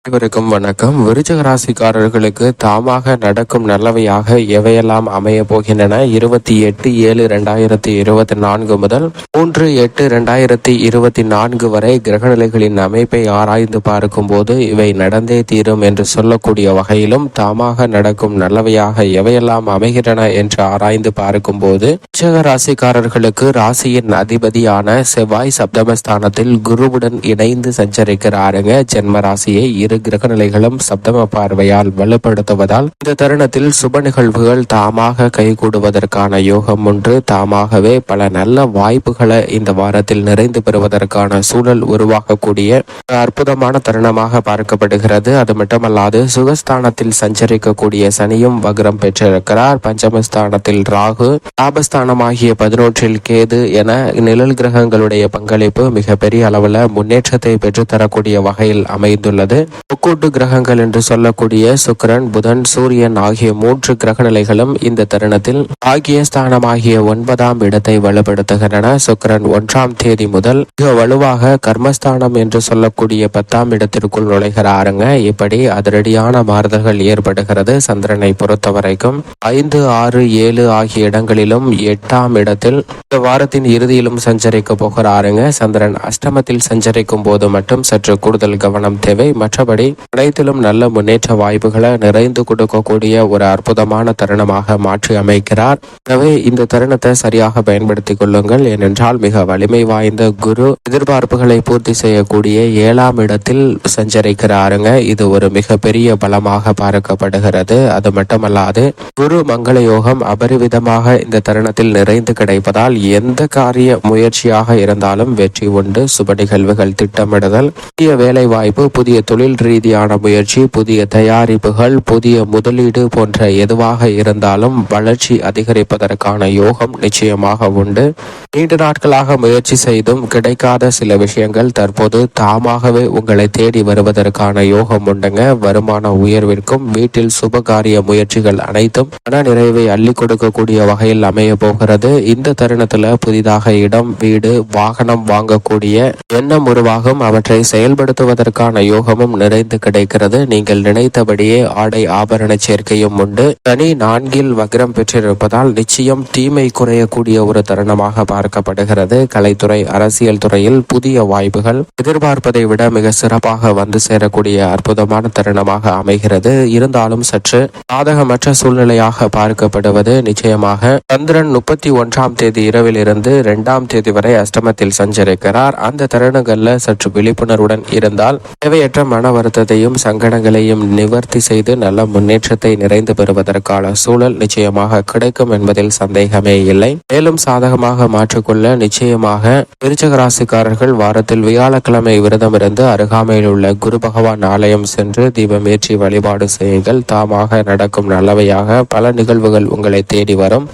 அனைவருக்கும் வணக்கம். விருச்சிக ராசிக்காரர்களுக்கு தாமாக நடக்கும் நல்லவையாக எவையெல்லாம் அமைய போகின்றன? 28/7/2024 முதல் 3/8/2024 வரை கிரகநிலைகளின் அமைப்பை ஆராய்ந்து பார்க்கும் போது இவை நடந்தே தீரும் என்று சொல்லக்கூடிய வகையிலும் தாமாக நடக்கும் நல்லவையாக எவையெல்லாம் அமைகின்றன என்று ஆராய்ந்து பார்க்கும் போது விருச்சிக ராசிக்காரர்களுக்கு ராசியின் அதிபதியான செவ்வாய் சப்தமஸ்தானத்தில் குருவுடன் இணைந்து சஞ்சரிக்கிறாருங்க. ஜென்ம ராசியை கிரக நிலைகளும் சப்தம பார்வையால் வலுப்படுத்துவதால் இந்த தருணத்தில் சுப நிகழ்வுகள் தாமாக கைகூடுவதற்கான யோகம் ஒன்று. தாமாகவே பல நல்ல வாய்ப்புகளை இந்த வாரத்தில் நிறைந்து பெறுவதற்கான சூழல் உருவாகக்கூடிய அற்புதமான தருணமாக பார்க்கப்படுகிறது. அது மட்டுமல்லாது சுகஸ்தானத்தில் சஞ்சரிக்கக்கூடிய சனியும் வக்ரம் பெற்றிருக்கிறார். பஞ்சமஸ்தானத்தில் ராகு, லாபஸ்தானமாகிய 11 கேது என நிழல் கிரகங்களுடைய பங்களிப்பு மிகப்பெரிய அளவில் முன்னேற்றத்தை பெற்றுத்தரக்கூடிய வகையில் அமைந்துள்ளது. முக்கூட்டு கிரகங்கள் என்று சொல்லக்கூடிய சுக்கிரன், புதன், சூரியன் ஆகிய 3 கிரக நிலைகளும் இந்த தருணத்தில் ஆகிய 9ஆம் இடத்தை வலுப்படுத்துகின்றன. சுக்கிரன் 1ஆம் தேதி முதல் மிக வலுவாக கர்மஸ்தானம் என்று சொல்லக்கூடிய 10ஆம் இடத்திற்குள் நுழைகிறாருங்க. இப்படி அதிரடியான மாறுதல்கள் ஏற்படுகிறது. சந்திரனை பொறுத்த வரைக்கும் 5, 6, 7 ஆகிய இடங்களிலும் 8ஆம் இடத்தில் இந்த வாரத்தின் இறுதியிலும் சஞ்சரிக்க போகிறாருங்க. சந்திரன் அஷ்டமத்தில் சஞ்சரிக்கும் போது மட்டும் சற்று கூடுதல் கவனம் தேவை. மற்றபடி அனைத்திலும் நல்ல முன்னேற்ற வாய்ப்புகளை நிறைந்து கொடுக்கக்கூடிய ஒரு அற்புதமான தருணமாக மாற்றி அமைக்கிறார். எனவே இந்த தருணத்தை சரியாக பயன்படுத்திக் கொள்ளுங்கள். ஏனென்றால் மிக வலிமை வாய்ந்த குரு எதிர்பார்ப்புகளை பூர்த்தி செய்யக்கூடிய 7ஆம் இடத்தில் சஞ்சரிக்கிறாருங்க. இது ஒரு மிகப்பெரிய பலமாக பார்க்கப்படுகிறது. அது மட்டுமல்லாது குரு மங்கள யோகம் அபரிவிதமாக இந்த தருணத்தில் நிறைந்து கிடைப்பதால் எந்த காரிய முயற்சியாக இருந்தாலும் வெற்றி உண்டு. சுப நிகழ்வுகள், திட்டமிடுதல், புதிய வேலை வாய்ப்பு, புதிய தொழில் ரீதியான முயற்சி, புதிய தயாரிப்புகள், புதிய முதலீடு போன்ற எதுவாக இருந்தாலும் வளர்ச்சி அதிகரிப்பதற்கான யோகம் நிச்சயமாக உண்டு. நீண்ட நாட்களாக முயற்சி செய்தும் கிடைக்காத சில விஷயங்கள் தற்போது தாமாகவே உங்களை தேடி வருவதற்கான யோகம் உண்டுங்க. வருமான உயர்விற்கும் வீட்டில் சுபகாரிய முயற்சிகள் அனைத்தும் மன நிறைவை அள்ளி கொடுக்கக்கூடிய வகையில் அமைய போகிறது. இந்த தருணத்துல புதிதாக இடம், வீடு, வாகனம் வாங்கக்கூடிய எண்ணம் உருவாகும். அவற்றை செயல்படுத்துவதற்கான யோகமும் நிறைந்து கிடைக்கிறது. நீங்கள் நினைத்தபடியே ஆடை ஆபரண சேர்க்கையும் உண்டு. சனி 4இல் வக்ரம் பெற்றிருப்பதால் நிச்சயம் தீமை குறையக்கூடிய ஒரு தருணமாக பார்க்கப்படுகிறது. கலைத்துறை, அரசியல் துறையில் புதிய வாய்ப்புகள் எதிர்பார்ப்பதை விட மிக சிறப்பாக வந்து சேரக்கூடிய அற்புதமான தருணமாக அமைகிறது. இருந்தாலும் சற்று சாதகமற்ற சூழ்நிலையாக பார்க்கப்படுவது நிச்சயமாக சந்திரன் 31ஆம் தேதி இரவில் இருந்து 2ஆம் தேதி வரை அஷ்டமத்தில் சஞ்சரிக்கிறார். அந்த தருணங்கள்ல சற்று விழிப்புணர்வுடன் இருந்தால் தேவையற்ற மன வருத்தத்தையும் சங்கடங்களையும் நிவர்த்தி செய்து நல்ல முன்னேற்றத்தை நிறைந்து பெறுவதற்கான சூழல் நிச்சயமாக கிடைக்கும் என்பதில் சந்தேகமே இல்லை. மேலும் சாதகமாக மாற்றிக்கொள்ள நிச்சயமாக விருச்சிக ராசிக்காரர்கள் வாரத்தில் வியாழக்கிழமை விரதம் இருந்து அருகாமையில் உள்ள குரு பகவான் ஆலயம் சென்று தீபம் ஏற்றி வழிபாடு செய்யுங்கள். தாமாக நடக்கும் நல்லவையாக பல நிகழ்வுகள் உங்களை தேடி வரும்.